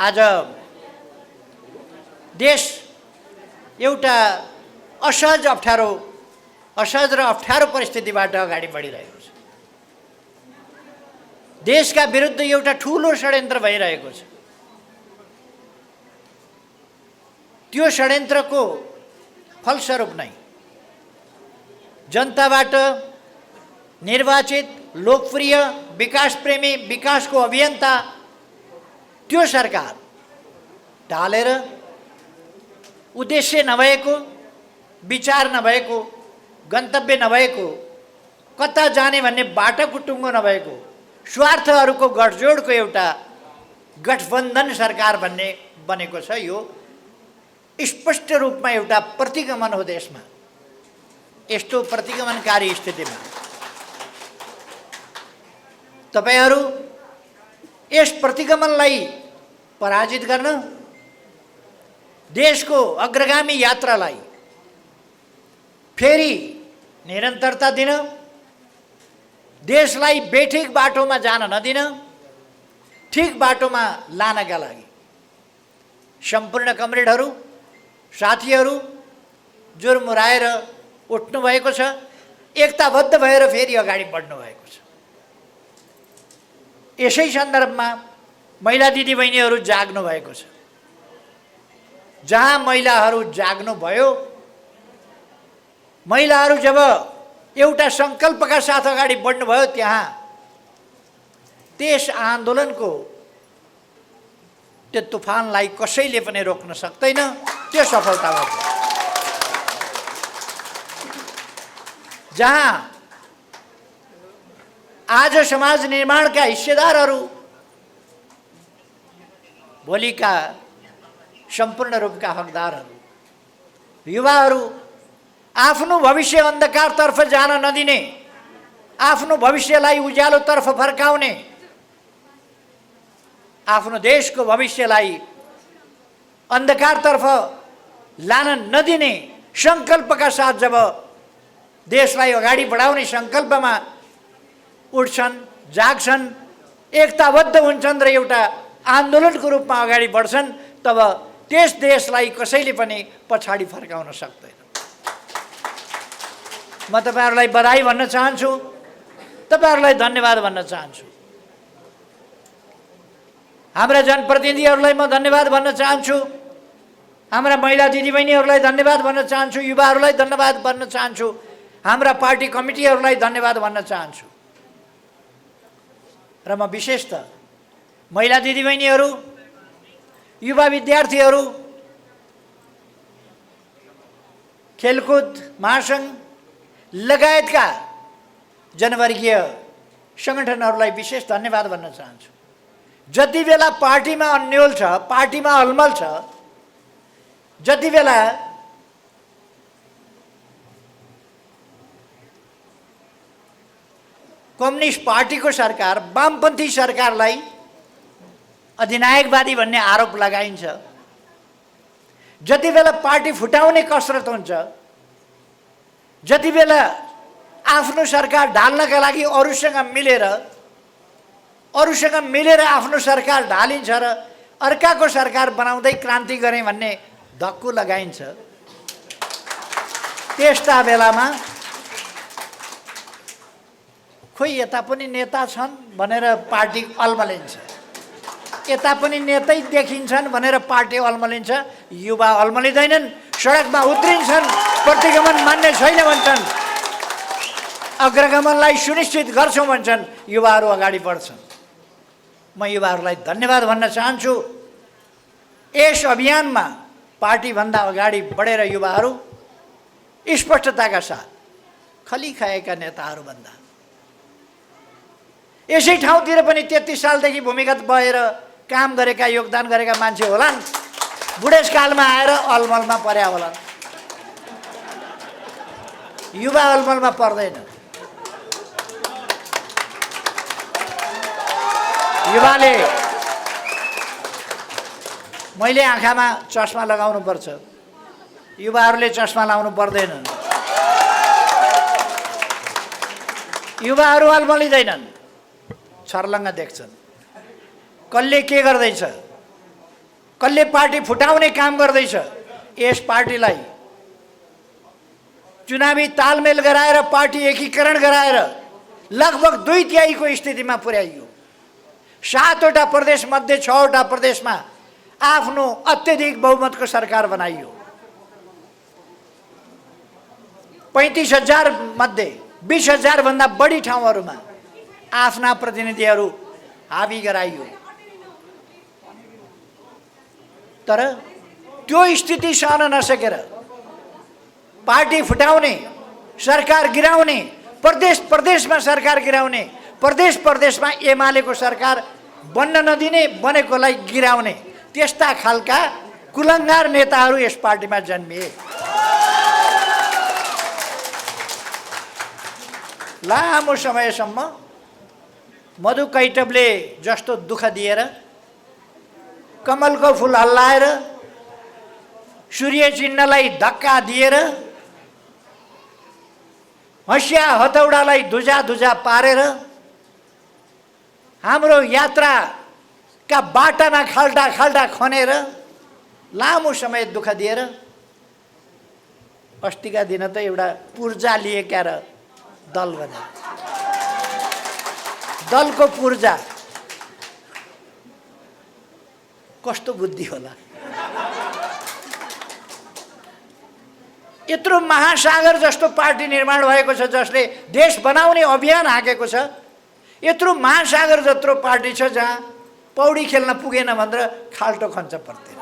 आज देश एउटा असहज र अप्ठ्यारो परिस्थितिबाट अगाडि बढिरहेको छ। देशका विरुद्ध एउटा ठूलो षड्यन्त्र भइरहेको छ। त्यो षड्यन्त्रको फलस्वरूप नै जनताबाट निर्वाचित लोकप्रिय विकासप्रेमी विकासको अभियन्ता त्यो सरकार ढालेर उद्देश्य नभएको, विचार नभएको, गन्तव्य नभएको, कता जाने भन्ने बाटाकुटुङ्गो नभएको, स्वार्थहरूको गठजोडको एउटा गठबन्धन सरकार भन्ने बनेको छ। यो स्पष्ट रूपमा एउटा प्रतिगमन हो देशमा। यस्तो प्रतिगमनकारी स्थितिमा तपाईहरू यस प्रतिगमनलाई पराजित गर्न, देशको अग्रगामी यात्रालाई फेरि निरन्तरता दिन, देशलाई बेठिक बाटोमा जान नदिन, ठिक बाटोमा लानका लागि सम्पूर्ण कमरेडहरू, साथीहरू जुर्मुराएर उठ्नु भएको छ, एकताबद्ध भएर फेरि अगाडि बढ्नु भएको छ। यसै सन्दर्भमा महिला दिदीबहिनीहरू जाग्नु भएको छ। जहाँ महिलाहरू जाग्नु भयो, महिलाहरू जब एउटा सङ्कल्पका साथ अगाडि बढ्नु भयो, त्यहाँ त्यस आन्दोलनको त्यो तुफानलाई कसैले पनि रोक्न सक्दैन। त्यो सफलता भयो। जहाँ आज समाज निर्माणका हिस्सेदारहरू भोलिका सम्पूर्ण रूपका हकदारहरू, युवाहरू आफ्नो भविष्य अन्धकारतर्फ जान नदिने, आफ्नो भविष्यलाई उज्यालोतर्फ फर्काउने, आफ्नो देशको भविष्यलाई अन्धकारतर्फ लान नदिने सङ्कल्पका साथ जब देशलाई अगाडि बढाउने सङ्कल्पमा उठ्छन्, जाग्छन्, एकताबद्ध हुन्छन् र एउटा आन्दोलनको रूपमा अगाडि बढ्छन्, तब त्यस देशलाई कसैले पनि पछाडि फर्काउन सक्दैन। म तपाईहरूलाई बधाई भन्न चाहन्छु, तपाईहरूलाई धन्यवाद भन्न चाहन्छु। हाम्रा जनप्रतिनिधिहरूलाई म धन्यवाद भन्न चाहन्छु, हाम्रा महिला दिदीबहिनीहरूलाई धन्यवाद भन्न चाहन्छु, युवाहरूलाई धन्यवाद भन्न चाहन्छु, हाम्रा पार्टी कमिटीहरूलाई धन्यवाद भन्न चाहन्छु। र म विशेषतः महिला दिदीबहिनीहरू, युवा विद्यार्थीहरू, खेलकुद महासङ्घ लगायतका जनवर्गीय सङ्गठनहरूलाई विशेष धन्यवाद भन्न चाहन्छु। जति बेला पार्टीमा अन्यल छ, पार्टीमा अलमल छ, जति बेला कम्युनिस्ट पार्टीको सरकार, वामपन्थी सरकारलाई अधिनायकवादी भन्ने आरोप लगाइन्छ, जति बेला पार्टी फुटाउने कसरत हुन्छ, जति बेला आफ्नो सरकार ढाल्नका लागि अरूसँग मिलेर आफ्नो सरकार ढालिन्छ र अर्काको सरकार बनाउँदै क्रान्ति गरेँ भन्ने धक्कु लगाइन्छ, त्यस्ता बेलामा खोइ यता पनि नेता छन् भनेर पार्टी अल्मलिन्छ, यता पनि नेतै देखिन्छन् भनेर पार्टी अल्मलिन्छ, युवा अल्मलिँदैनन्, सडकमा उत्रिन्छन्, प्रतिगमन मान्ने छैन भन्छन्, अग्रगमनलाई सुनिश्चित गर्छौँ भन्छन्, युवाहरू अगाडि बढ्छन्। म युवाहरूलाई धन्यवाद भन्न चाहन्छु। यस अभियानमा पार्टीभन्दा अगाडि बढेर युवाहरू स्पष्टताका साथ खली खाएका नेताहरूभन्दा यसै ठाउँतिर पनि 33 सालदेखि भूमिगत भएर काम गरेका, योगदान गरेका मान्छे होलान्, बुढेसकालमा आएर अलमलमा पर्या होलान्। युवा अलमलमा पर्दैन। युवाले मैले आँखामा चस्मा लगाउनु पर्छ, युवाहरूले चस्मा लाउनु पर्दैन। युवाहरू अलमलिँदैनन्, छर्लङ्ग देख्छन्, कसले के गर्दैछ, कसले पार्टी फुटाउने काम गर्दैछ। यस पार्टीलाई चुनावी तालमेल गराएर पार्टी एकीकरण गराएर लगभग 2/3 को स्थितिमा पुर्याइयो। 7वटा प्रदेश मध्ये 6वटा प्रदेशमा आफ्नो अत्यधिक बहुमतको सरकार बनाइयो। 35,000 मध्ये 20,000 भन्दा बढी ठाउँहरूमा आफ्ना प्रतिनिधिहरू हावी गराइयो। तर त्यो स्थिति सहन नसकेर पार्टी फुटाउने, सरकार गिराउने, प्रदेश प्रदेशमा सरकार गिराउने, प्रदेश प्रदेशमा एमालेको सरकार बन्न नदिने, बनेकोलाई गिराउने, त्यस्ता खालका कुलङ्गार नेताहरू यस पार्टीमा जन्मिए। लामो समयसम्म मधु कैटबले जस्तो दुःख दिएर, कमलको फुल हल्लाएर, सूर्य चिन्हलाई धक्का दिएर, हँसिया हतौडालाई धुजा धुजा पारेर, हाम्रो यात्राका बाटामा खाल्टा खाल्टा खनेर लामो समय दुःख दिएर अस्तिका दिन त एउटा पूर्जा लिएका र दल बने। दलको पूर्जा कस्तो बुद्धि होला। यत्रो महासागर जस्तो पार्टी निर्माण भएको छ जसले देश बनाउने अभियान हाकेको छ। यत्रो महासागर जत्रो पार्टी छ जहाँ पौडी खेल्न पुगेन भनेर खाल्टो खन्छ पर्दैन,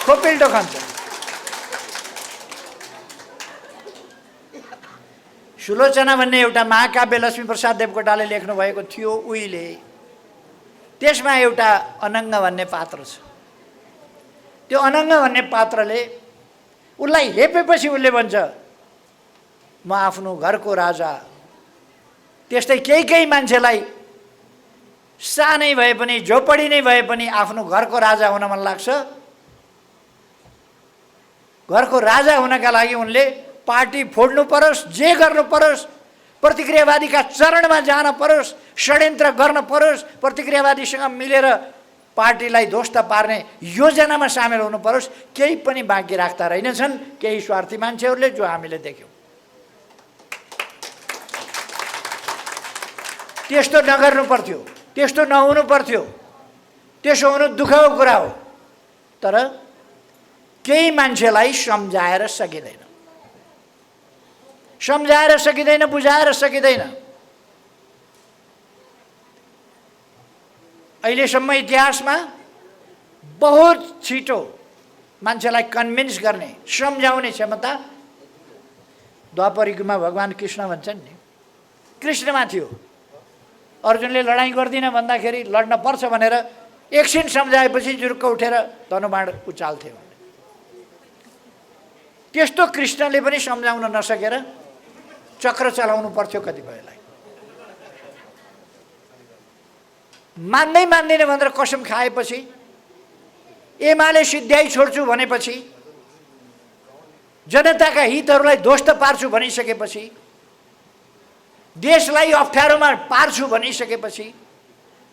खोपिल्टो खन्छ। सुलोचना भन्ने एउटा महाकाव्य लक्ष्मीप्रसाद देवकोटाले लेख्नु भएको थियो उहिले। त्यसमा एउटा अनङ्ग भन्ने पात्र छ। त्यो अनङ्ग भन्ने पात्रले उसलाई हेपेपछि उसले भन्छ म आफ्नो घरको राजा। त्यस्तै केही मान्छेलाई सानै भए पनि, झोपडी नै भए पनि आफ्नो घरको राजा हुन मन लाग्छ। घरको राजा हुनका लागि उनले पार्टी फोड्नु परोस्, जे गर्नु परोस्, प्रतिक्रियावादीका चरणमा जान परोस्, षड्यन्त्र गर्न परोस्, प्रतिक्रियावादीसँग मिलेर पार्टीलाई ध्वस्त पार्ने योजनामा सामेल हुनु परोस्। केही पनि बाँकी राख्दा रहेनछन् केही स्वार्थी मान्छेहरूले, जो हामीले देख्यौँ। त्यस्तो नगर्नु पर्थ्यो, त्यस्तो नहुनु पर्थ्यो। त्यसो हुनु दुःखको कुरा हो। तर केही मान्छेलाई सम्झाएर सकिँदैन, सम्झाएर सकिँदैन, बुझाएर सकिँदैन। अहिलेसम्म इतिहासमा बहुत छिटो मान्छेलाई कन्भिन्स गर्ने, सम्झाउने क्षमता द्वापर युगमा भगवान कृष्ण भन्छन् नि, कृष्णमा थियो। अर्जुनले लडाइँ गर्दिन भन्दाखेरि लड्न पर्छ भनेर एकछिन सम्झाएपछि जुरुक्क उठेर धनुबाण उचाल्थ्यो। त्यस्तो कृष्णले पनि सम्झाउन नसकेर चक्र चलाउनु पर्थ्यो कतिपयलाई। मान्दैन भनेर कसम खाएपछि, एमाले सिद्ध्याइ छोड्छु भनेपछि, जनताका हितहरूलाई ध्वस्त पार्छु भनिसकेपछि, देशलाई अप्ठ्यारोमा पार्छु भनिसकेपछि,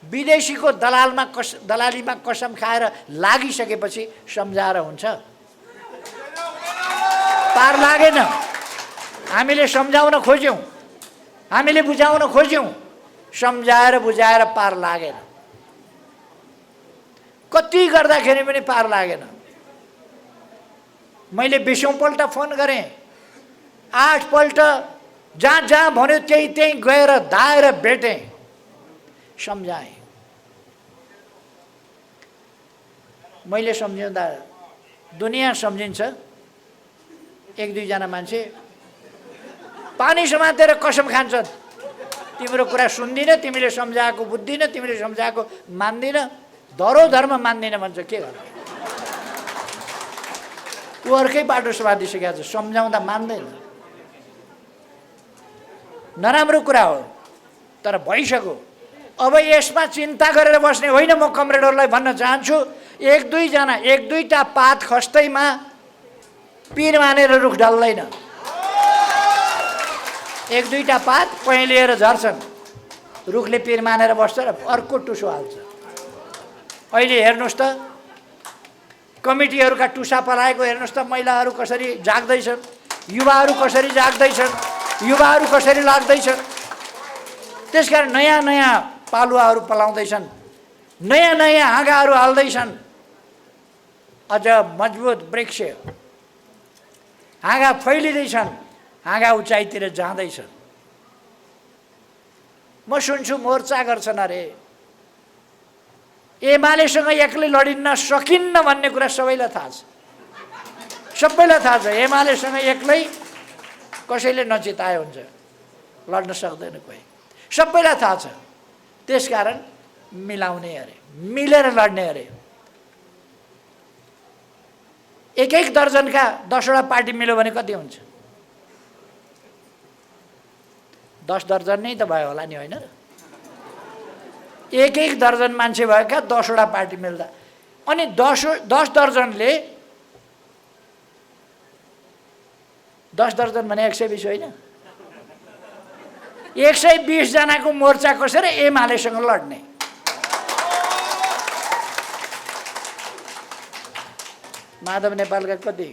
विदेशीको दलालीमा कसम खाएर लागिसकेपछि सम्झाएर हुन्छ? पार लागेन। हामीले सम्झाउन खोज्यौँ, हामीले बुझाउन खोज्यौँ, सम्झाएर बुझाएर पार लागेन। कति गर्दाखेरि पनि पार लागेन। मैले 20औं पल्ट फोन गरेँ, 8 पल्ट जहाँ जहाँ भन्यो त्यहीँ गएर धाएर भेटेँ, सम्झाएँ। मैले सम्झाउँदा दुनियाँ सम्झिन्छ। 1-2 जना मान्छे पानी समातेर कसम खान्छन्, तिम्रो कुरा सुन्दिनँ, तिमीले सम्झाएको बुझ्दिनँ, तिमीले सम्झाएको मान्दिनँ, धर्म मान्दिनँ भन्छ। के गर्नु? ऊ अर्कै बाटो समातिसकेको छ, सम्झाउँदा मान्दैन। नराम्रो कुरा हो, तर भइसक्यो। अब यसमा चिन्ता गरेर बस्ने होइन। म कमरेडहरूलाई भन्न चाहन्छु, 1-2टा पात खस्दैमा पिर मानेर रुख ढल्दैन। 1-2टा पात पहेँलिएर झर्छन्, रुखले पिर मानेर बस्छ र अर्को टुसो हाल्छ। अहिले हेर्नुहोस् त, कमिटीहरूका टुसा पलाएको हेर्नुहोस् त, महिलाहरू कसरी जाग्दैछन्, युवाहरू कसरी जाग्दैछन्, युवाहरू कसरी लाग्दैछन्। त्यसकारण नयाँ नयाँ पालुवाहरू पलाउँदैछन्, नयाँ नयाँ हाँगाहरू हाल्दैछन्। अझ मजबुत वृक्ष हाँगा फैलिँदैछन्, हाँगा उचाइतिर जाँदैछन्। म सुन्छु मोर्चा गर्छन् अरे, एमालेसँग एक्लै लडिन्न सकिन्न भन्ने कुरा सबैलाई थाहा छ, सबैलाई थाहा छ। एमालेसँग एक्लै कसैले नचिताए हुन्छ, लड्न सक्दैन कोही, सबैलाई थाहा छ। त्यसकारण मिलाउने अरे, मिलेर लड्ने अरे। एक एक दर्जनका 10वटा पार्टी मिल्यो भने कति हुन्छ? 10 दर्जन नै त भयो होला नि, होइन? एक एक दर्जन मान्छे भएका 10वटा पार्टी मिल्दा, अनि 10 दर्जनले 10 दर्जन भने 120 होइन, 120 जनाको मोर्चा कसेर एमालेसँग लड्ने। माधव नेपालका कति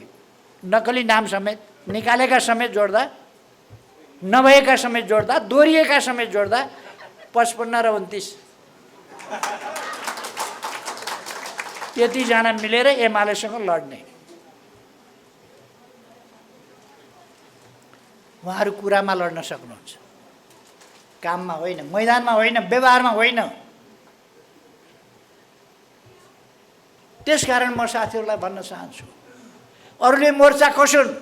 नक्कली नाम समेत निकालेका समेत जोड्दा, नभएका समेत जोड्दा, दोहोरिएका समेत जोड्दा 55 र 29 त्यतिजना मिलेर एमालेसँग लड्ने। उहाँहरू कुरामा लड्न सक्नुहुन्छ, काममा होइन, मैदानमा होइन, व्यवहारमा होइन। त्यसकारण म साथीहरूलाई भन्न चाहन्छु, अरूले मोर्चा कसुन्,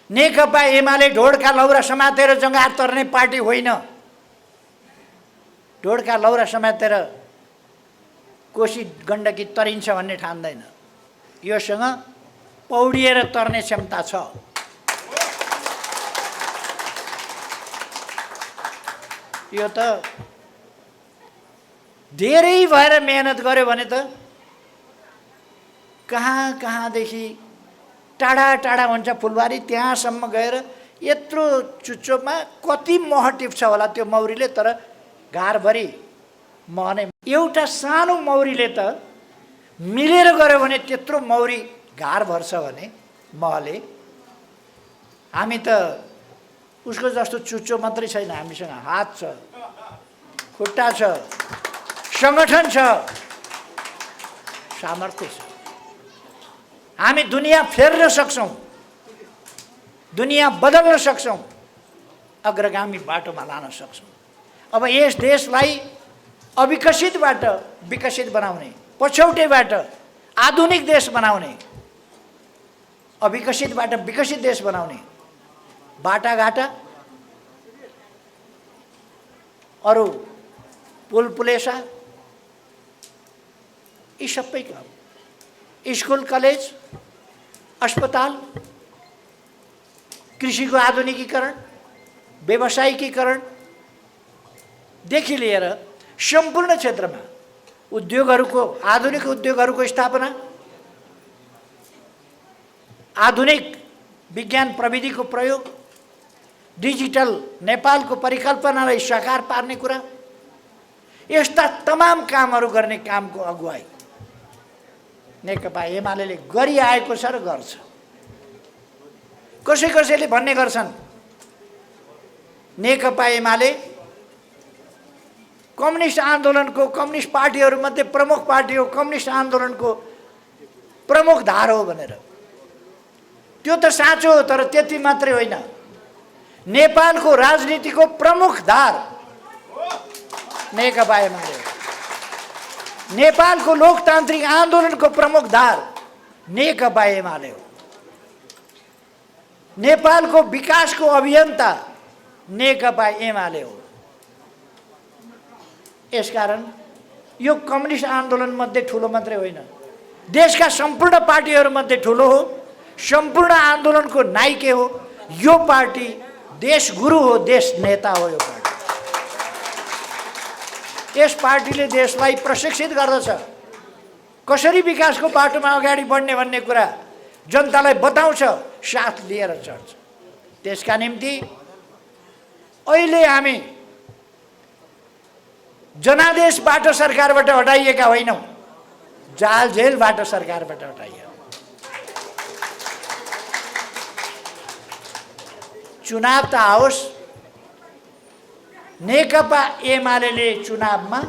नेकपा एमाले ढोडका लौरा समातेर जङ्गार तर्ने पार्टी होइन। ढोडका लौरा समातेर कोशी गण्डकी तरिन्छ भन्ने ठान्दैन। योसँग पौडिएर तर्ने क्षमता छ। यो त धेरै भएर मेहनत गर्यो भने त कहाँ कहाँदेखि टाढा टाढा हुन्छ फुलबारी, त्यहाँसम्म गएर यत्रो चुच्चोमा कति मह टिप्छ होला त्यो मौरीले, तर घारभरि मह नै। एउटा सानो मौरीले त मिलेर गऱ्यो भने त्यत्रो मौरी घार भर्छ भने महले। हामी त उसको जस्तो चुच्चो मात्रै छैन, हामीसँग हात छ, खुट्टा छ, सङ्गठन छ, सामर्थ्य छ। हामी दुनियाँ फेर्न सक्छौँ, दुनियाँ बदल्न सक्छौँ, अग्रगामी बाटोमा लान सक्छौँ। अब यस देशलाई अविकसितबाट विकसित बनाउने, पछौटेबाट आधुनिक देश बनाउने, अविकसितबाट विकसित देश बनाउने बाटाघाटा, अरू पुलपुलेसा, यी सबै काम, स्कुल कलेज अस्पताल, कृषिको आधुनिकीकरण, व्यवसायिकीकरणदेखि लिएर सम्पूर्ण क्षेत्रमा उद्योगहरूको, आधुनिक उद्योगहरूको स्थापना, आधुनिक विज्ञान प्रविधिको प्रयोग, डिजिटल नेपालको परिकल्पनालाई साकार पार्ने कुरा, यस्ता तमाम कामहरू गर्ने कामको अगुवाई नेकपा एमाले गरिआएको छ र गर्छ। कसैले भन्ने गर्छन् नेकपा एमाले कम्युनिस्ट आन्दोलनको, कम्युनिस्ट पार्टीहरूमध्ये प्रमुख पार्टी हो, कम्युनिस्ट आन्दोलनको प्रमुख धार हो भनेर। त्यो त साँचो हो, तर त्यति मात्रै होइन। नेपालको राजनीतिको प्रमुख धार नेकपा एमाले हो। नेपालको लोकतान्त्रिक आन्दोलनको प्रमुख धार नेकपा एमाले हो। नेपालको विकासको अभियन्ता नेकपा एमाले हो। यसकारण यो कम्युनिस्ट आन्दोलनमध्ये ठुलो मात्रै होइन, देशका सम्पूर्ण पार्टीहरूमध्ये ठुलो हो, सम्पूर्ण आन्दोलनको नायके हो। यो पार्टी देश गुरु हो, देश नेता हो। यो पार्टी, यस पार्टीले देशलाई प्रशिक्षित गर्दछ, कसरी विकासको बाटोमा अगाडि बढ्ने भन्ने कुरा जनतालाई बताउँछ, साथ लिएर चढ्छ। त्यसका निम्ति अहिले हामी जनादेशबाट सरकारबाट हटाइएका होइनौँ, जाल जेलबाट सरकारबाट हटाइयो। चुनाव त आओस्, नेकपा एमाले चुनावमा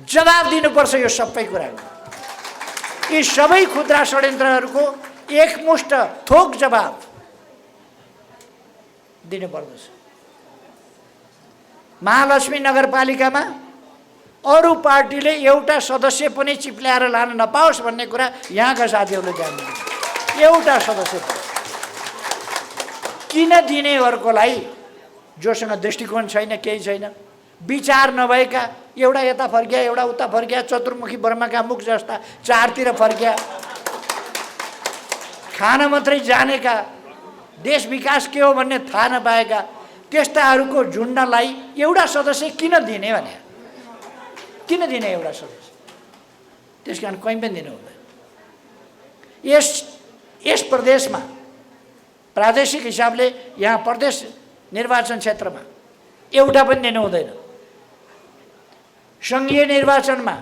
जवाब दिनुपर्छ यो सबै कुराको। यी सबै खुद्रा षड्यन्त्रहरूको एकमुष्ट थोक जवाब दिनुपर्दछ। महालक्ष्मी नगरपालिकामा अरू पार्टीले एउटा सदस्य पनि चिप्ल्याएर लान नपाओस् भन्ने कुरा यहाँका साथीहरूले ध्यान दिनु। एउटा सदस्य किन दिने अर्कोलाई जोसँग दृष्टिकोण छैन, केही छैन, विचार नभएका, एउटा यता फर्किया एउटा उता फर्किया, चतुर्मुखी ब्रह्मका मुख जस्ता चारतिर फर्किया, खान मात्रै जानेका, देश विकास के हो भन्ने थाहा नपाएका त्यस्ताहरूको झुन्डलाई एउटा सदस्य किन दिने भने, किन दिने एउटा सदस्य? त्यसकारण कहीँ पनि दिनु हुँदैन। यस प्रदेशमा प्रादेशिक हिसाबले यहाँ प्रदेश निर्वाचन क्षेत्रमा एउटा पनि दिनु हुँदैन। सङ्घीय निर्वाचनमा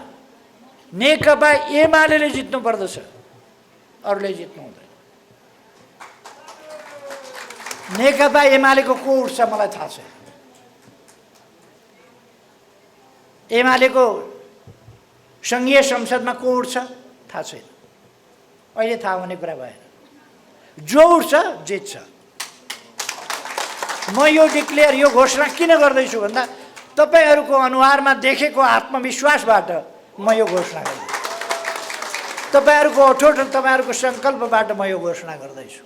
नेकपा एमाले जित्नु पर्दछ, अरूले जित्नु हुँदैन। नेकपा एमालेको को उठ्छ मलाई थाहा छैन। एमालेको सङ्घीय संसदमा को उठ्छ थाहा छैन, अहिले थाहा हुने कुरा भएन। जो उठ्छ जित्छ। म यो डिक्लेयर, यो घोषणा किन गर्दैछु भन्दा तपाईहरूको अनुहारमा देखेको आत्मविश्वासबाट म यो घोषणा गर्दैछु। तपाईहरूको अठोट र तपाईहरूको सङ्कल्पबाट म यो घोषणा गर्दैछु।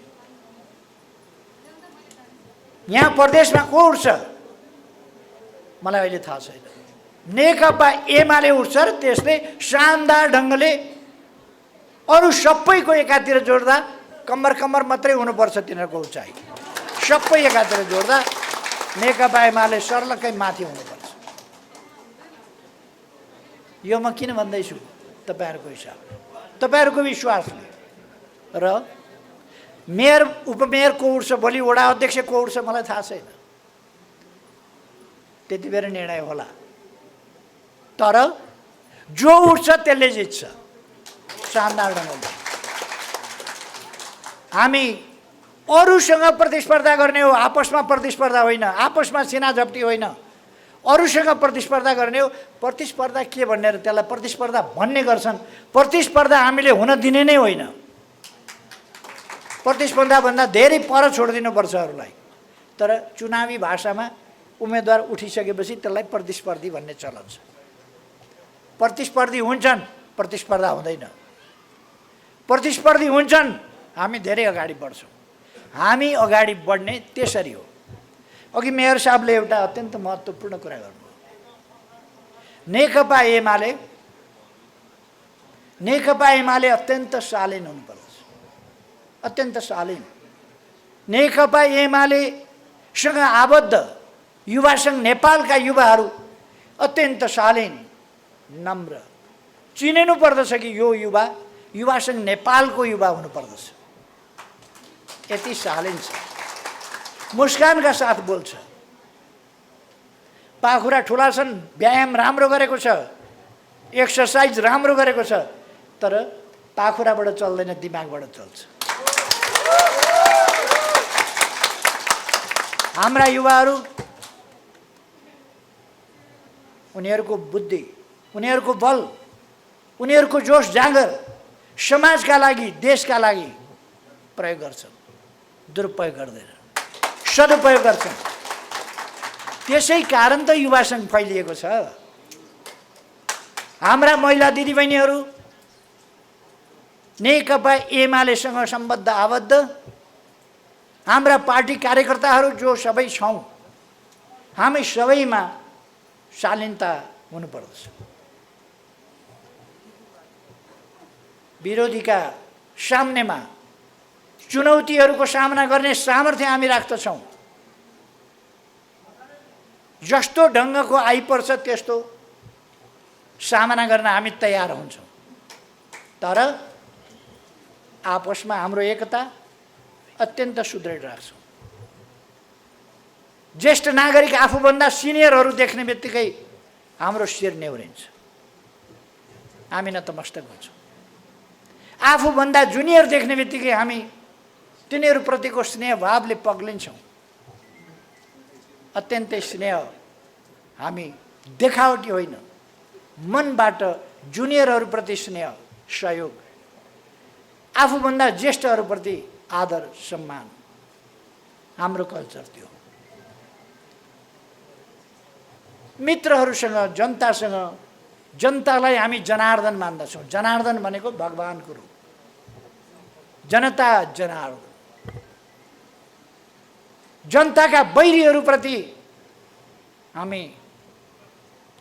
यहाँ प्रदेशमा को उठ्छ मलाई अहिले थाहा छैन। नेकपा एमाले उठ्छ र त्यसले शानदार ढङ्गले अरू सबैको एकातिर जोड्दा कम्मर कम्मर मात्रै हुनुपर्छ तिनीहरूको उचाइ, सबै एकातिर जोड्दा नेकपा एमाले सर्लकै माथि हुनुपर्छ। यो म किन भन्दैछु? तपाईँहरूको हिसाबले, तपाईँहरूको विश्वासले। र मेयर उपमेयर को उठ्छ, भोलि वडा अध्यक्ष को उठ्छ मलाई थाहा छैन, त्यति बेर निर्णय होला। तर जो उठ्छ त्यसले जित्छ शानदार ढङ्गले। हामी अरूसँग प्रतिस्पर्धा गर्ने हो, आपसमा प्रतिस्पर्धा होइन, आपसमा सिनाझप्टी होइन, अरूसँग प्रतिस्पर्धा गर्ने हो। प्रतिस्पर्धा के भनेर त्यसलाई प्रतिस्पर्धा भन्ने गर्छन्। प्रतिस्पर्धा हामीले हुन दिने नै होइन। प्रतिस्पर्धाभन्दा धेरै पर छोडिदिनुपर्छ अरूलाई। तर चुनावी भाषामा उम्मेदवार उठिसकेपछि त्यसलाई प्रतिस्पर्धी भन्ने चलन छ। प्रतिस्पर्धी हुन्छन्, प्रतिस्पर्धा हुँदैन। प्रतिस्पर्धी हुन्छन्, हामी धेरै अगाडि बढ्छौँ। हामी अगाडि बढ्ने त्यसरी हो। अघि मेयर साहबले एउटा अत्यन्त महत्त्वपूर्ण कुरा गर्नुभयो। नेकपा एमाले अत्यन्त शालीन हुनुपर्छ, अत्यन्त शालीन। नेकपा एमालेसँग आबद्ध युवा सङ्घ नेपालका युवाहरू अत्यन्त शालीन, नम्र। चिनिनु पर्दछ कि यो युवा सङ्घ नेपालको युवा हुनुपर्दछ। यति शालीन छ, मुस्कानका साथ बोल्छ। पाखुरा ठुला छन्, व्यायाम राम्रो गरेको छ, एक्सर्साइज राम्रो गरेको छ, तर पाखुराबाट चल्दैन, दिमागबाट चल्छ। हाम्रा युवाहरू, उनीहरूको बुद्धि, उनीहरूको बल, उनीहरूको जोस जाँगर समाजका लागि, देशका लागि प्रयोग गर्छन्, दुरुपयोग गर्दैन, सदुपयोग गर्छन्। त्यसै कारण त युवा सङ्घ फैलिएको छ। हाम्रा महिला दिदीबहिनीहरू नेकपा एमालेसँग सम्बद्ध आबद्ध, हाम्रा पार्टी कार्यकर्ताहरू जो सबै छौँ, हामी सबैमा शालीनता हुनुपर्दछ। विरोधीका सामनेमा चुनौतीहरूको सामना गर्ने सामर्थ्य हामी राख्दछौँ। जस्तो ढङ्गको आइपर्छ त्यस्तो सामना गर्न हामी तयार हुन्छौँ। तर आपसमा हाम्रो एकता अत्यन्त सुदृढ राख्छौँ। ज्येष्ठ नागरिक आफूभन्दा सिनियरहरू देख्ने बित्तिकै हाम्रो शिर नेउरिन्छ। हामी नतमस्तक हुन्छौँ। आफूभन्दा जुनियर देख्ने बित्तिकै हामी तिनीहरूप्रतिको स्नेह भावले पग्लिन्छौँ। अत्यन्तै स्नेह हामी देखावटी होइन, मनबाट जुनियरहरूप्रति स्नेह, सहयोग, आफूभन्दा ज्येष्ठहरूप्रति आदर सम्मान, हाम्रो कल्चर त्यो। मित्रहरूसँग, जनतासँग, जनतालाई हामी जनार्दन मान्दछौँ। जनार्दन भनेको भगवानको रूप, जनता जनार्दन। जनताका बैरीहरूप्रति हामी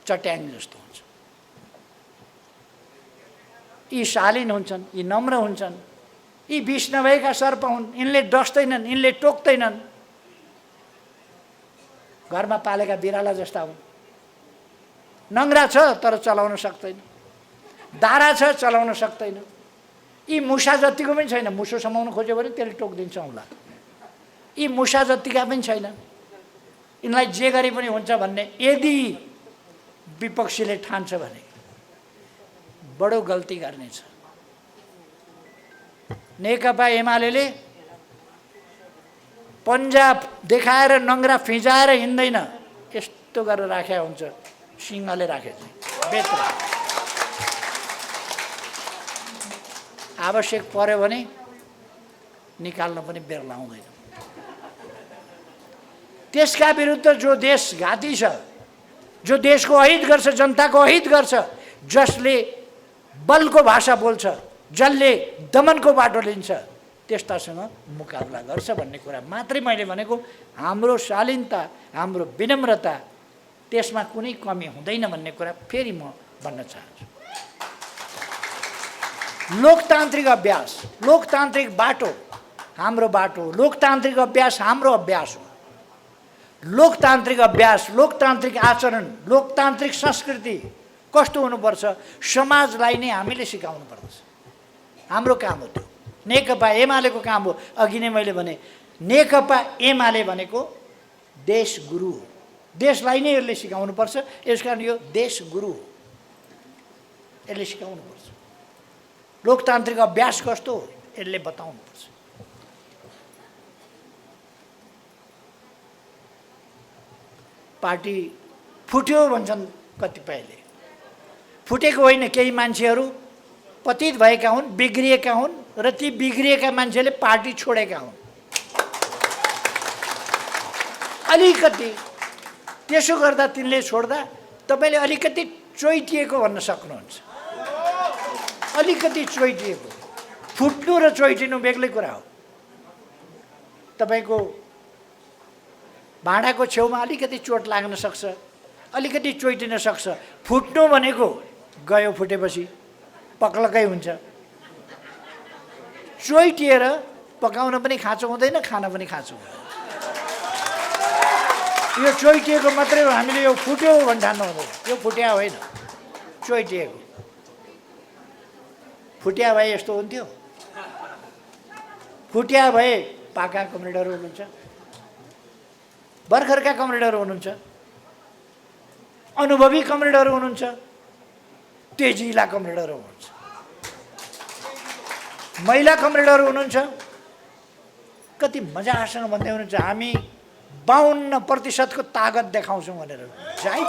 चट्याङ जस्तो हुन्छ। यी शालीन हुन्छन्, यी नम्र हुन्छन्, यी विष नभएका सर्प हुन्। यिनले डस्दैनन्, यिनले टोक्दैनन्। घरमा पालेका बिराला जस्ता हुन्। नङ्ग्रा छ तर चलाउन सक्दैन, दारा छ चलाउन सक्दैन। यी मुसा जतिको पनि छैन, मुसो समाउन खोज्यो भने त्यसले टोकिदिन्छ औँला। यी मुसा जतिका पनि छैनन्। यिनलाई जे गरे पनि हुन्छ भन्ने यदि विपक्षीले ठान्छ भने बडो गल्ती गर्नेछ। नेकपा एमाले पन्जाब देखाएर नङ्ग्रा फिजाएर हिँड्दैन, यस्तो गरेर राखेका हुन्छ, सिंहले राखे चाहिँ बेत्र। आवश्यक पर्यो भने निकाल्न पनि बेर लाउँदैन। त्यसका विरुद्ध जो देशघाती छ, जो देशको अहित गर्छ, जनताको अहित गर्छ, जसले बलको भाषा बोल्छ, जसले दमनको बाटो लिन्छ, त्यस्तासँग मुकाबला गर्छ भन्ने कुरा मात्रै मैले भनेको। हाम्रो शालीनता, हाम्रो विनम्रता, त्यसमा कुनै कमी हुँदैन भन्ने कुरा फेरि म भन्न चाहन्छु। लोकतान्त्रिक अभ्यास, लोकतान्त्रिक बाटो हाम्रो बाटो, लोकतान्त्रिक अभ्यास हाम्रो अभ्यास हो। लोकतान्त्रिक अभ्यास, लोकतान्त्रिक आचरण, लोकतान्त्रिक संस्कृति कस्तो हुनुपर्छ, समाजलाई नै हामीले सिकाउनु पर्दछ। हाम्रो काम हो त्यो। नेकपा एमालेको काम हो। अघि नै मैले भने नेकपा एमाले भनेको देश गुरु हो। देशलाई नै यसले सिकाउनु पर्छ। यसकारण यो देश गुरु हो, यसले सिकाउनु पर्छ। लोकतान्त्रिक अभ्यास कस्तो हो यसले बताउनु पर्छ। पार्टी फुट्यो भन्छन् कतिपयले। फुटेको होइन, केही मान्छेहरू पतित भएका हुन्, बिग्रिएका हुन् र ती बिग्रिएका मान्छेले पार्टी छोडेका हुन्। अलिकति त्यसो गर्दा तिनले छोड्दा तपाईँले अलिकति चोइटिएको भन्न सक्नुहुन्छ। अलिकति चोइटिएको। फुट्नु र चोइटिनु बेग्लै कुरा हो। तपाईँको भाँडाको छेउमा अलिकति चोट लाग्न सक्छ, अलिकति चोइटिन सक्छ। फुट्नु भनेको गयो, फुटेपछि पक्लकै हुन्छ। चोइटिएर पकाउन पनि खाँचो हुँदैन, खान पनि खाँचो हुँदैन। यो चोइटिएको मात्रै हो। हामीले यो फुट्यो भन्ने ठान्नु हुँदैन। यो फुट्या होइन, चोइटिएको। फुट्या भए यस्तो हुन्थ्यो? फुट्या भए पाका कमरेडहरू हुनुहुन्छ, भर्खरका कमरेडहरू हुनुहुन्छ, अनुभवी कमरेडहरू हुनुहुन्छ, तेजिला कमरेडहरू हुनुहुन्छ, महिला कमरेडहरू हुनुहुन्छ। कति मजासँग भन्दै हुनुहुन्छ हामी 52% तागत देखाउँछौँ भनेर। जाइ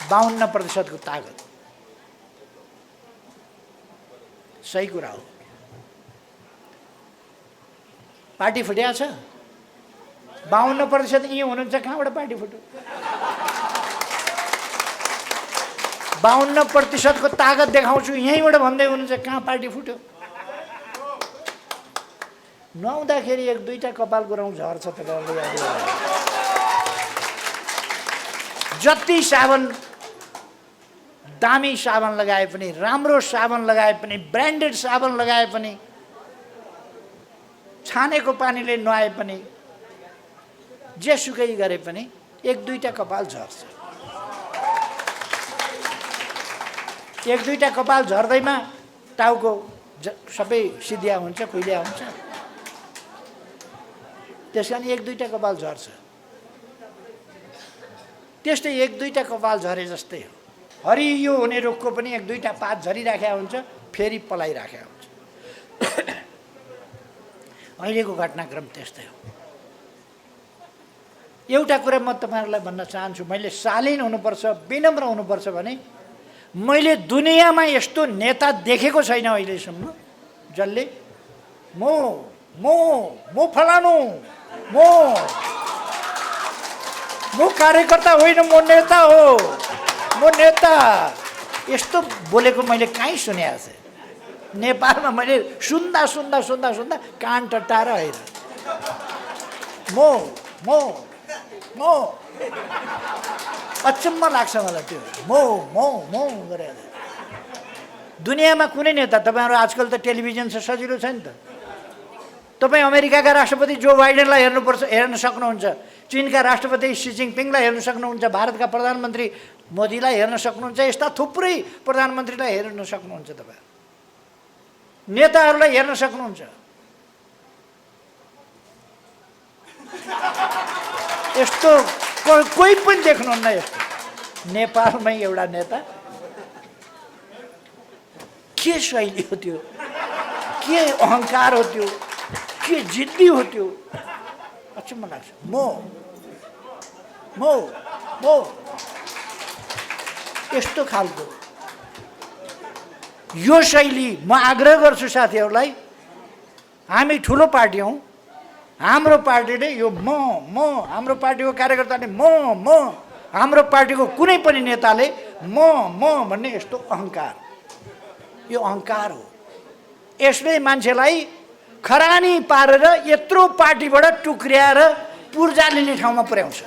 52% तागत सही कुरा हो। पार्टी फुट्या छ। 52% यी हुनुहुन्छ, कहाँबाट पार्टी फुट्यो? 52% तागत देखाउँछु यहीँबाट भन्दै हुनुहुन्छ, कहाँ पार्टी फुट्यो? नुहाउँदाखेरि एक दुईटा कपालको रौँ झर्छ। जति साबन, दामी साबन लगाए पनि, राम्रो साबन लगाए पनि, ब्रान्डेड साबन लगाए पनि, छानेको पानीले नुहाए पनि, जेसुकै गरे पनि एक दुईटा कपाल झर्छ। एक दुईटा कपाल झर्दैमा टाउको सबै सिधिया हुन्छ, खुइलिया हुन्छ। त्यस कारण एक दुईटा कपाल झर्छ। त्यस्तै एक दुईवटा कपाल झरे जस्तै हो। हरियो हुने रुखको पनि एक दुईवटा पात झरिराखेको हुन्छ, फेरि पलाइराखेको हुन्छ। अहिलेको घटनाक्रम त्यस्तै हो। एउटा कुरा म तपाईँहरूलाई भन्न चाहन्छु, मैले शालीन हुनुपर्छ, विनम्र हुनुपर्छ भने मैले दुनियाँमा यस्तो नेता देखेको छैन अहिलेसम्म जसले म फलानु, म कार्यकर्ता होइन, म नेता हो, म नेता, यस्तो बोलेको मैले कहीँ सुनेको थिएँ। नेपालमा मैले सुन्दा सुन्दा सुन्दा सुन्दा कान टट्टाएर हेर म अचम्म लाग्छ मलाई त्यो म गरेर। दुनियाँमा कुनै नेता, तपाईँहरू आजकल त टेलिभिजन छ, सजिलो छ नि त। तपाईँ अमेरिकाका राष्ट्रपति जो बाइडेनलाई हेर्न सक्नुहुन्छ, चीनका राष्ट्रपति सी जिनपिङलाई हेर्न सक्नुहुन्छ, भारतका प्रधानमन्त्री मोदीलाई हेर्न सक्नुहुन्छ, यस्ता थुप्रै प्रधानमन्त्रीलाई हेर्न सक्नुहुन्छ, तपाईँ नेताहरूलाई हेर्न सक्नुहुन्छ। यस्तो कोही पनि देख्नुहुन्न। यस्तो नेपालमै एउटा नेता, के शैली हो त्यो, के अहङ्कार हो त्यो, के जिद्दी हो त्यो, अचम्म लाग्छ। म यस्तो खालको यो शैली, म आग्रह गर्छु साथीहरूलाई, हामी ठुलो पार्टी हौँ, हाम्रो पार्टीले यो हाम्रो पार्टीको कार्यकर्ताले हाम्रो पार्टीको कुनै पनि नेताले म भन्ने यस्तो अहङ्कार, यो अहङ्कार हो। यसले मान्छेलाई खरानी पारेर यत्रो पार्टीबाट टुक्र्याएर पूर्जा लिने ठाउँमा पुर्याउँछ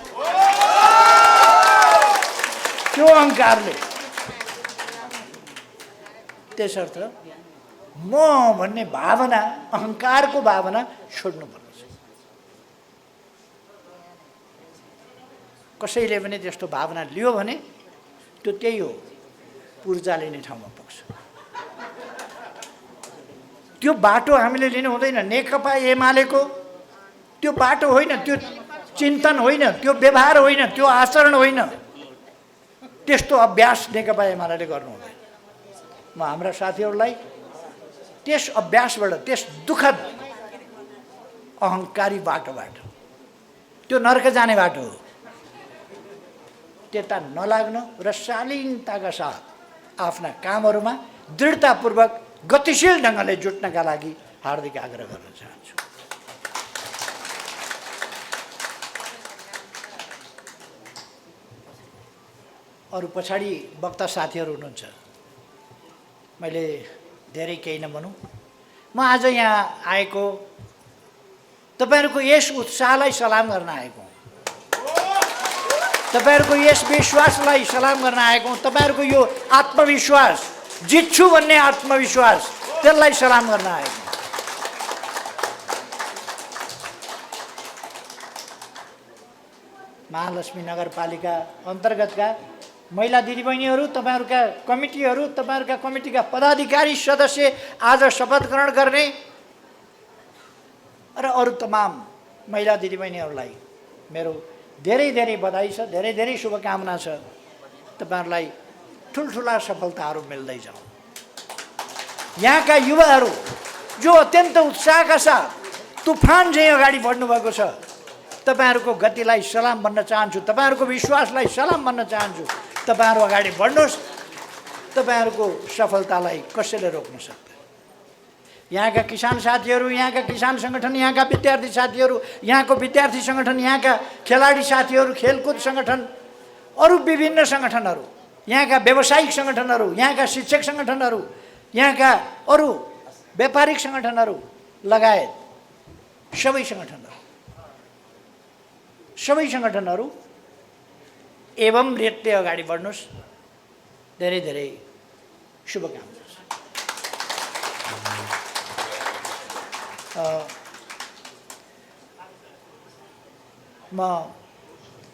त्यो अहङ्कारले। त्यसर्थ म भन्ने भावना, अहङ्कारको भावना छोड्नुपर्छ। कसैले पनि त्यस्तो भावना लियो भने त्यो त्यही हो, पूर्जा लिने ठाउँमा पुग्छ। त्यो बाटो हामीले लिनु हुँदैन। नेकपा एमालेको त्यो बाटो होइन, त्यो चिन्तन होइन, त्यो व्यवहार होइन, त्यो आचरण होइन, त्यस्तो अभ्यास नेकपा एमाले गर्नु हुँदैन। म हाम्रा साथीहरूलाई त्यस अभ्यासबाट, त्यस दुःखद अहङ्कारी बाटोबाट, त्यो नर्क जाने बाटो हो, त्यता नलाग्नु र शालीनताका साथ आफ्ना कामहरूमा दृढतापूर्वक गतिशील ढङ्गले जुट्नका लागि हार्दिक आग्रह गर्न चाहन्छु। अरू पछाडि वक्ता साथीहरू हुनुहुन्छ, मैले धेरै केही नभनौँ। म आज यहाँ आएको तपाईँहरूको यस उत्साहलाई सलाम गर्न आएको हुँ, तपाईँहरूको यस विश्वासलाई सलाम गर्न आएको हुँ, तपाईँहरूको यो आत्मविश्वास, जित्छु भन्ने आत्मविश्वास, त्यसलाई सलाम गर्न आएको। महालक्ष्मी नगरपालिका अन्तर्गतका महिला दिदीबहिनीहरू, तपाईँहरूका कमिटीहरू, तपाईँहरूका कमिटीका पदाधिकारी सदस्य आज शपथ ग्रहण गर्ने र अरू तमाम महिला दिदीबहिनीहरूलाई मेरो धेरै धेरै बधाई छ, धेरै धेरै शुभकामना छ। तपाईँहरूलाई ठुल्ठुला सफलताहरू मिल्दै जाउँ। यहाँका युवाहरू जो अत्यन्त उत्साहका साथ तुफान चाहिँ अगाडि बढ्नुभएको छ, तपाईँहरूको गतिलाई सलाम भन्न चाहन्छु, तपाईँहरूको विश्वासलाई सलाम भन्न चाहन्छु। तपाईँहरू अगाडि बढ्नुहोस्, तपाईँहरूको सफलतालाई कसैले रोक्न सक्दैन। यहाँका किसान साथीहरू, यहाँका किसान सङ्गठन, यहाँका विद्यार्थी साथीहरू, यहाँको विद्यार्थी सङ्गठन, यहाँका खेलाडी साथीहरू, खेलकुद सङ्गठन, अरू विभिन्न सङ्गठनहरू, यहाँका व्यावसायिक सङ्गठनहरू, यहाँका शिक्षक सङ्गठनहरू, यहाँका अरू व्यापारिक सङ्गठनहरू लगायत सबै सङ्गठनहरू एवं रेटले अगाडि बढ्नुहोस्। धेरै धेरै शुभकामना। म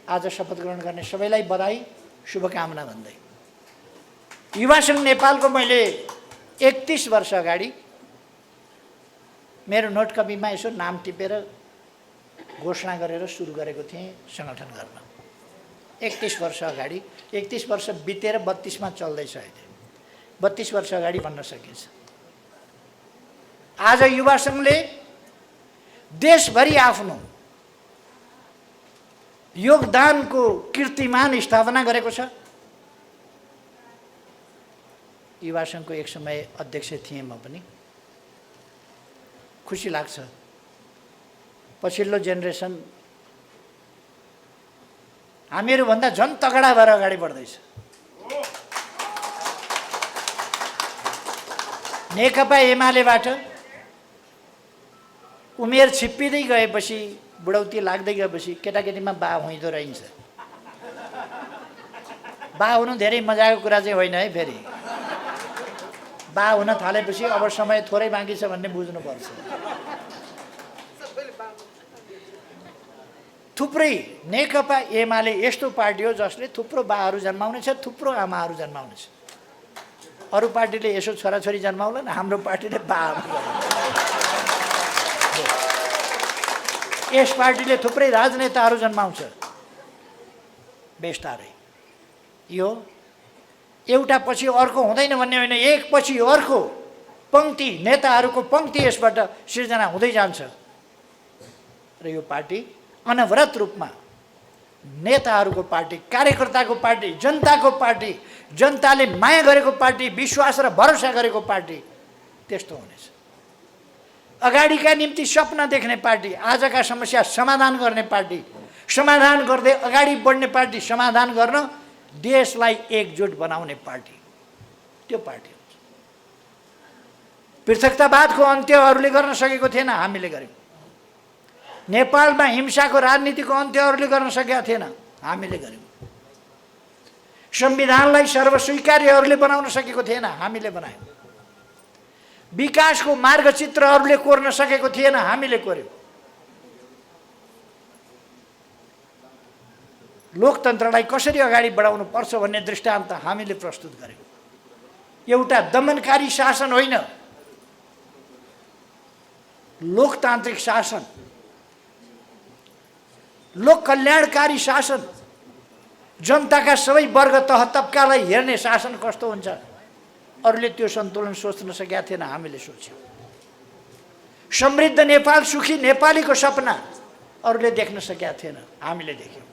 आज शपथ ग्रहण गर्ने सबैलाई बधाई शुभकामना भन्दै, युवा सङ्घ नेपालको मैले 31 वर्ष अगाडि मेरो नोटकपीमा यसो नाम टिपेर घोषणा गरेर सुरु गरेको थिएँ सङ्गठन गर्न। 31 वर्ष अगाडि, 31 वर्ष बितेर 32मा चल्दैछ अहिले, 32 वर्ष अगाडि भन्न सकिन्छ। आज युवा सङ्घले देशभरि आफ्नो योगदानको कीर्तिमान स्थापना गरेको छ। युवा सङ्घको एक समय अध्यक्ष थिएँ म पनि, खुसी लाग्छ। पछिल्लो जेनेरेसन हामीहरूभन्दा झन् तगडा भएर अगाडि बढ्दैछ। नेकपा एमालेबाट उमेर छिप्पिँदै गएपछि, बुढौती लाग्दै गएपछि केटाकेटीमा बा हुँदो रहन्छ। बा हुनु धेरै मजाको कुरा चाहिँ होइन है। फेरि बा हुन थालेपछि अब समय थोरै बाँकी छ भन्ने बुझ्नुपर्छ। थुप्रै नेकपा एमाले यस्तो पार्टी हो जसले थुप्रो बाहरू जन्माउनेछ, थुप्रो आमाहरू जन्माउनेछ। अरू पार्टीले यसो छोराछोरी जन्माउलान्, हाम्रो पार्टीले बा आमा। यस पार्टीले थुप्रै राजनेताहरू जन्माउँछ। बेस्तारै यो एउटा पछि अर्को हुँदैन भन्ने होइन, एक पछि अर्को पङ्क्ति नेताहरूको पङ्क्ति यसबाट सिर्जना हुँदै जान्छ। र यो पार्टी अनवरत रूपमा नेताहरूको पार्टी, कार्यकर्ताको पार्टी, जनताको पार्टी, जनताले माया गरेको पार्टी, विश्वास र भरोसा गरेको पार्टी त्यस्तो हुनेछ। अगाडिका निम्ति सपना देख्ने पार्टी, आजका समस्या समाधान गर्ने पार्टी, समाधान गर्दै अगाडि बढ्ने पार्टी, समाधान गर्न देशलाई एकजुट बनाउने पार्टी, त्यो पार्टी हुन्छ। पृथकतावादको अन्त्य अरूले गर्न सकेको थिएन, हामीले गर्यौँ। नेपालमा हिंसाको राजनीतिको अन्त्य अरूले गर्न सकेका थिएन, हामीले गर्यौँ। संविधानलाई सर्वस्वीकार्य अरूले बनाउन सकेको थिएन, हामीले बनायौँ। विकासको मार्गचित्र अरूले कोर्न सकेको थिएन, हामीले कोर्यौँ। लोकतन्त्रलाई कसरी अगाडि बढाउनु पर्छ भन्ने दृष्टान्त हामीले प्रस्तुत गर्यौँ। एउटा दमनकारी शासन होइन, लोकतान्त्रिक शासन, लोक कल्याणकारी शासन, जनताका सबै वर्ग तह तब्कालाई हेर्ने शासन कस्तो हुन्छ, अरूले त्यो सन्तुलन सोच्न सकेका थिएन, हामीले सोच्यौँ। समृद्ध नेपाल, सुखी नेपालीको सपना अरूले देख्न सकेका थिएन, हामीले देख्यौँ।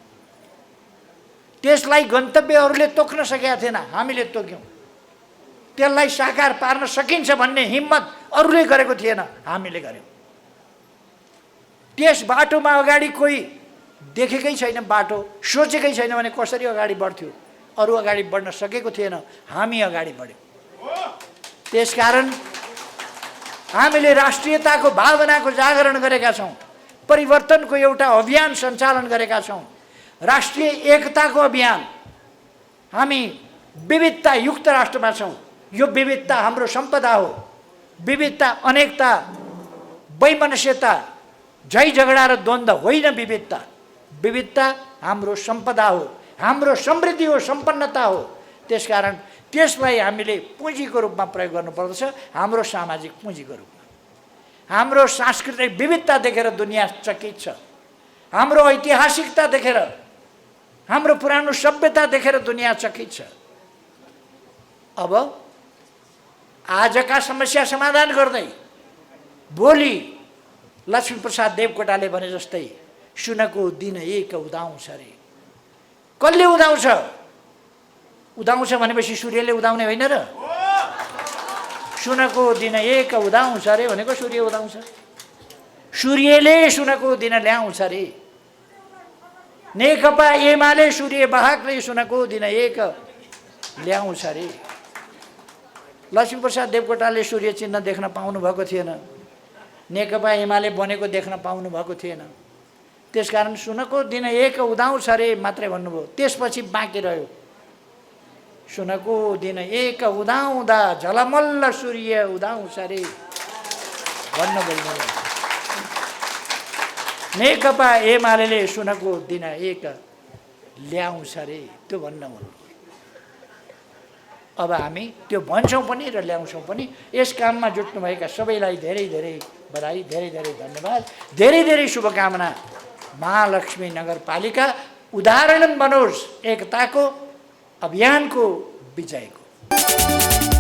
त्यसलाई गन्तव्य अरूले तोक्न सकेका थिएन, हामीले तोक्यौँ। त्यसलाई साकार पार्न सकिन्छ भन्ने हिम्मत अरूले गरेको थिएन, हामीले गर्यौँ। त्यस बाटोमा अगाडि कोही देखेकै छैन, बाटो सोचेकै छैन भने कसरी अगाडि बढ्थ्यो? अरू अगाडि बढ्न सकेको थिएन, हामी अगाडि बढ्यौँ। त्यसकारण हामीले राष्ट्रियताको भावनाको जागरण गरेका छौँ, परिवर्तनको एउटा अभियान सञ्चालन गरेका छौँ, राष्ट्रिय एकताको अभियान। हामी विविधतायुक्त राष्ट्रमा छौँ। यो विविधता हाम्रो सम्पदा हो। विविधता, अनेकता, वैमनस्यता, झै झगडा र द्वन्द्व होइन विविधता। विविधता हाम्रो सम्पदा हो, हाम्रो समृद्धि हो, सम्पन्नता हो। त्यसकारण त्यसलाई हामीले पुँजीको रूपमा प्रयोग गर्नुपर्दछ, हाम्रो सामाजिक पुँजीको रूपमा। हाम्रो सांस्कृतिक विविधता देखेर दुनियाँ चकित छ। हाम्रो ऐतिहासिकता देखेर, हाम्रो पुरानो सभ्यता देखेर दुनियाँ चकित छ। अब आजका समस्या समाधान गर्दै भोलि लक्ष्मीप्रसाद देवकोटाले भने जस्तै सुनको दिन एक उदाउँछ रे। कसले उदाउँछ? उदाउँछ भनेपछि सूर्यले उदाउने होइन र? सुनको दिन एक उदाउँछ रे भनेको सूर्य उदाउँछ। सूर्यले सुनको दिन ल्याउँछ रे। नेकपा एमाले सूर्य बाहकले सुनको दिन एक ल्याउँछ रे। लक्ष्मीप्रसाद देवकोटाले सूर्य चिन्ह देख्न पाउनु भएको थिएन, नेकपा एमाले बनेको देख्न पाउनु भएको थिएन। त्यसकारण सुनको दिन एक उदाउँछ रे मात्रै भन्नुभयो। त्यसपछि बाँकी रह्यो सुनको दिन एक उदाउँदा झलमल्ल सूर्य उदाउँछ रे भन्नुभयो। नेकपा एमाले सुनको दिन एक ल्याउँछ रे त्यो भन्न मन। अब हामी त्यो भन्छौँ पनि र ल्याउँछौँ पनि। यस काममा जुट्नुभएका सबैलाई धेरै धेरै बधाई, धेरै धेरै धन्यवाद, धेरै धेरै शुभकामना। महालक्ष्मी नगरपालिका उदाहरण बनोस् एकताको, अभियानको, विजयको।